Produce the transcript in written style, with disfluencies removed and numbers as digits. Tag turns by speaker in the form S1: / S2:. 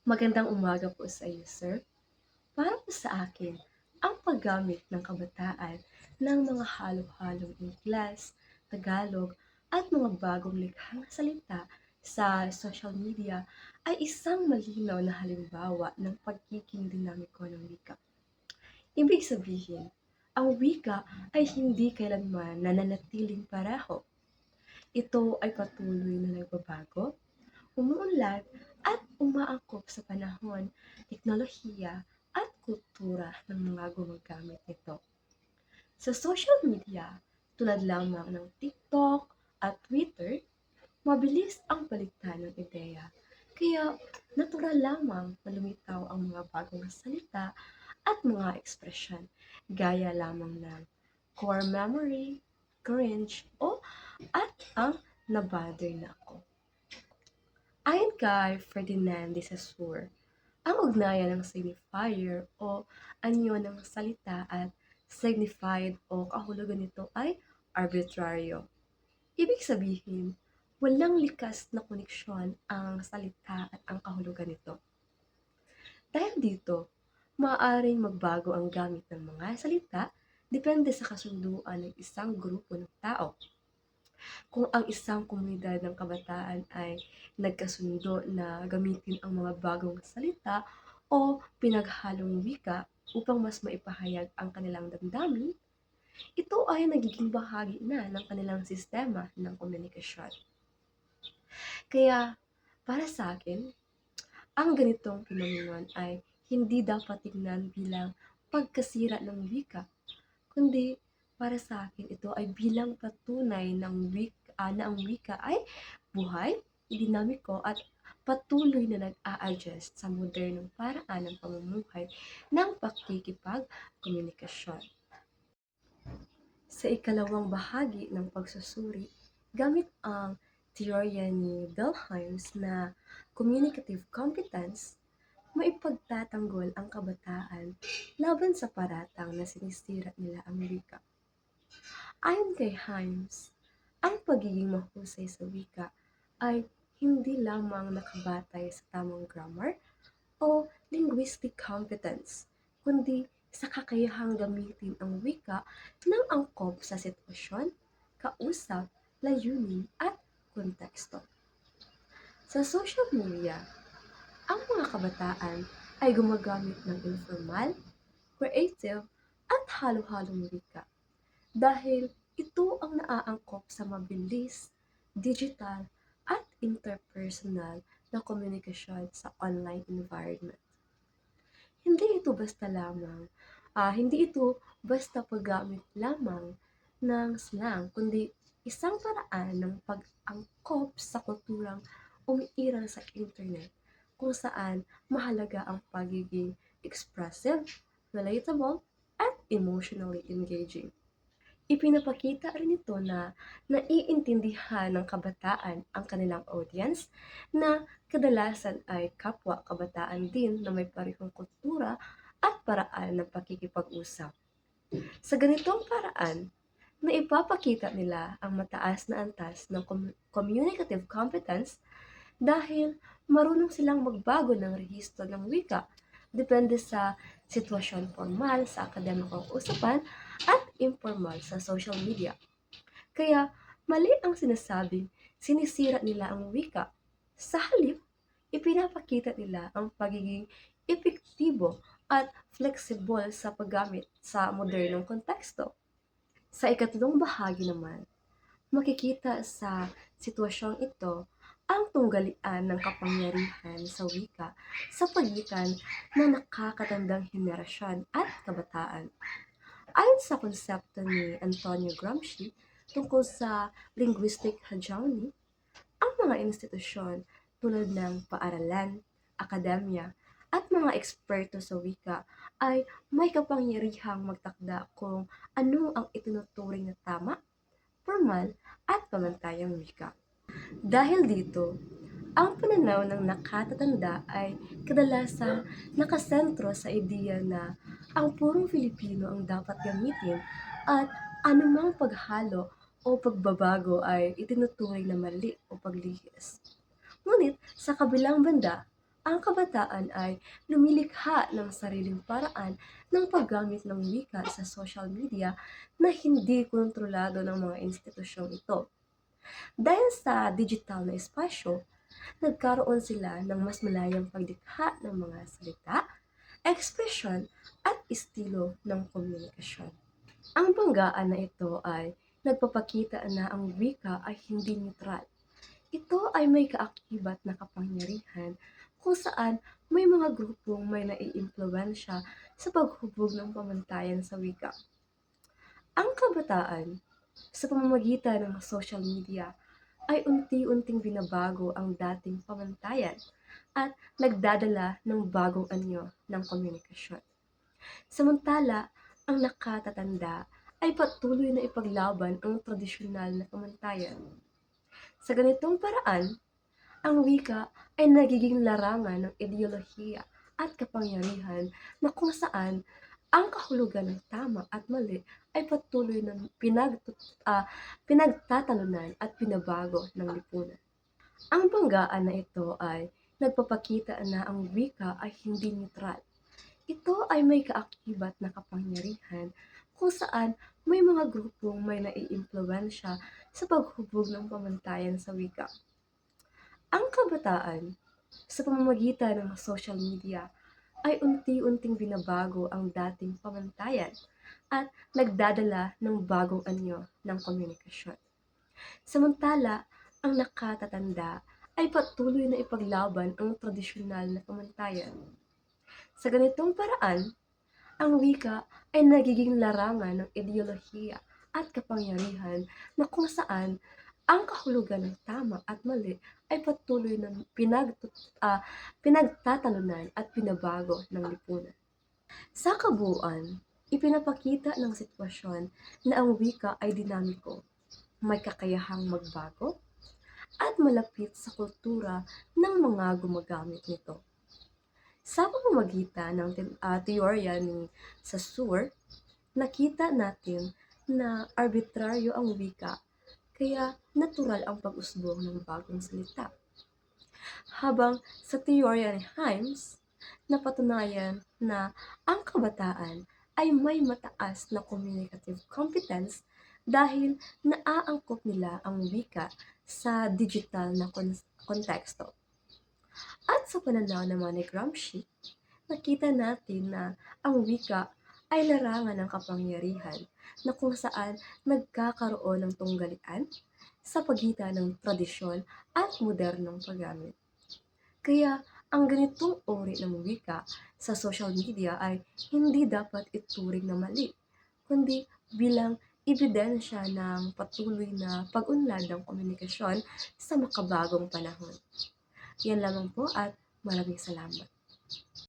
S1: Magandang umaga po sa iyo, sir. Para po sa akin, ang paggamit ng kabataan ng mga halo-halong Ingles, Tagalog, at mga bagong likhang salita sa social media ay isang malinaw na halimbawa ng pagiging dinamiko ng wika. Ibig sabihin, ang wika ay hindi kailanman nananatiling pareho. Ito ay patuloy na nagbabago, umuunlad at umaangkop sa panahon, teknolohiya at kultura ng mga gumagamit nito. Sa social media, tulad lamang ng TikTok at Twitter, mabilis ang palitan ng ideya. Kaya natural lamang na lumitaw ang mga bagong salita at mga ekspresyon, gaya lamang ng core memory, cringe, o at ang nabother na ako. Ayon kay Ferdinand de Saussure, ang ugnayan ng signifier o anyo ng salita at signified o kahulugan nito ay arbitraryo. Ibig sabihin, walang likas na koneksyon ang salita at ang kahulugan nito. Dahil dito, maaaring magbago ang gamit ng mga salita depende sa kasunduan ng isang grupo ng tao. Kung ang isang komunidad ng kabataan ay nagkasundo na gamitin ang mga bagong salita o pinaghalong wika upang mas maipahayag ang kanilang damdamin, ito ay nagiging bahagi na ng kanilang sistema ng komunikasyon. Kaya, para sa akin, ang ganitong pinangalan ay hindi dapat tingnan bilang pagkasira ng wika, kundi para sa akin ito ay bilang patunay na ang wika ay buhay, dinamiko at patuloy na nag-a-adjust sa modernong paraan ng pamumuhay ng pakikipag-komunikasyon. Sa ikalawang bahagi ng pagsusuri, gamit ang teorya ni Delheims na communicative competence, maipagtatanggol ang kabataan laban sa paratang na sinisira nila ang wika. Ayon kay Himes, ang pagiging mahusay sa wika ay hindi lamang nakabatay sa tamang grammar o linguistic competence, kundi sa kakayahang gamitin ang wika ng angkop sa sitwasyon, kausap, layunin at konteksto. Sa social media, ang mga kabataan ay gumagamit ng informal, creative, at halo-halong wika dahil ito ang naaangkop sa mabilis, digital, at interpersonal na komunikasyon sa online environment. Hindi ito basta paggamit lamang ng slang, kundi isang paraan ng pag-angkop sa kulturang umiiral sa internet kung saan mahalaga ang pagiging expressive, relatable, at emotionally engaging. Ipinapakita rin nito na naiintindihan ng kabataan ang kanilang audience na kadalasan ay kapwa-kabataan din na may parehong kultura at paraan ng pakikipag-usap. Sa ganitong paraan, naipapakita nila ang mataas na antas ng communicative competence dahil marunong silang magbago ng rehistro ng wika depende sa sitwasyon formal sa akademikong usapan at informal sa social media. Kaya mali ang sinasabing sinisira nila ang wika. Sa halip, ipinapakita nila ang pagiging epektibo at flexible sa paggamit sa modernong konteksto. Sa ikatlong bahagi naman, makikita sa sitwasyong ito ang tunggalian ng kapangyarihan sa wika sa pagitan ng nakakatandang henerasyon at kabataan. Ayon sa konsepto ni Antonio Gramsci tungkol sa linguistic hegemony, ang mga institusyon tulad ng paaralan, akademya, at mga eksperto sa wika ay may kapangyarihang magtakda kung ano ang itinuturing na tama, formal, at pamantayang wika. Dahil dito, ang pananaw ng nakatatanda ay kadalasang nakasentro sa ideya na ang purong Filipino ang dapat gamitin at anumang paghalo o pagbabago ay itinuturing na mali o paglihis. Ngunit sa kabilang banda, Ang kabataan ay lumilikha ng sariling paraan ng paggamit ng wika sa social media na hindi kontrolado ng mga institusyong ito. Dahil sa digital na espasyo, nagkaroon sila ng mas malayang paglikha ng mga salita, ekspresyon at estilo ng komunikasyon. Ang banggaan na ito ay nagpapakita na ang wika ay hindi neutral. Ito ay may kaakibat na kapangyarihan kung saan may mga grupong may naiimpluwensya sa paghubog ng pamantayan sa wika. Ang kabataan, sa pamamagitan ng social media, ay unti-unting binabago ang dating pamantayan at nagdadala ng bagong anyo ng komunikasyon. Samantala, ang nakatatanda ay patuloy na ipaglaban ang tradisyonal na pamantayan. Sa ganitong paraan, ang wika ay nagiging larangan ng ideolohiya at kapangyarihan na kung saan ang kahulugan ng tama at mali ay patuloy na pinagtatalunan at pinabago ng lipunan. Ang banggaan na ito ay nagpapakita na ang wika ay hindi neutral. Ito ay may kaakibat na kapangyarihan kung saan may mga grupong may naiimpluwensya sa paghubog ng pamantayan sa wika. Ang kabataan, sa pamamagitan ng social media, ay unti-unting binabago ang dating pamantayan at nagdadala ng bagong anyo ng komunikasyon. Samantala, ang nakatatanda ay patuloy na ipaglaban ang tradisyonal na pamantayan. Sa ganitong paraan, ang wika ay nagiging larangan ng ideolohiya at kapangyarihan na kung saan ang kahulugan ng tama at mali ay patuloy na pinagtatalunan at pinabago ng lipunan. Sa kabuuan, ipinapakita ng sitwasyon na ang wika ay dinamiko, may kakayahang magbago, at malapit sa kultura ng mga gumagamit nito. Sa pamamagitan ng teorya ni Saussure, nakita natin na arbitraryo ang wika, kaya natural ang pag-usbong ng bagong salita. Habang sa teorya ni Himes, napatunayan na ang kabataan ay may mataas na communicative competence dahil naaangkop nila ang wika sa digital na konteksto. At sa pananaw naman ni Gramsci, nakita natin na ang wika ay larangan ng kapangyarihan na kung saan nagkakaroon ng tunggalian sa pagitan ng tradisyon at modernong paggamit. Kaya ang ganitong uri ng wika sa social media ay hindi dapat ituring na mali, kundi bilang ebidensya ng patuloy na pag-unlad ng komunikasyon sa makabagong panahon. Yan lamang po at maraming salamat.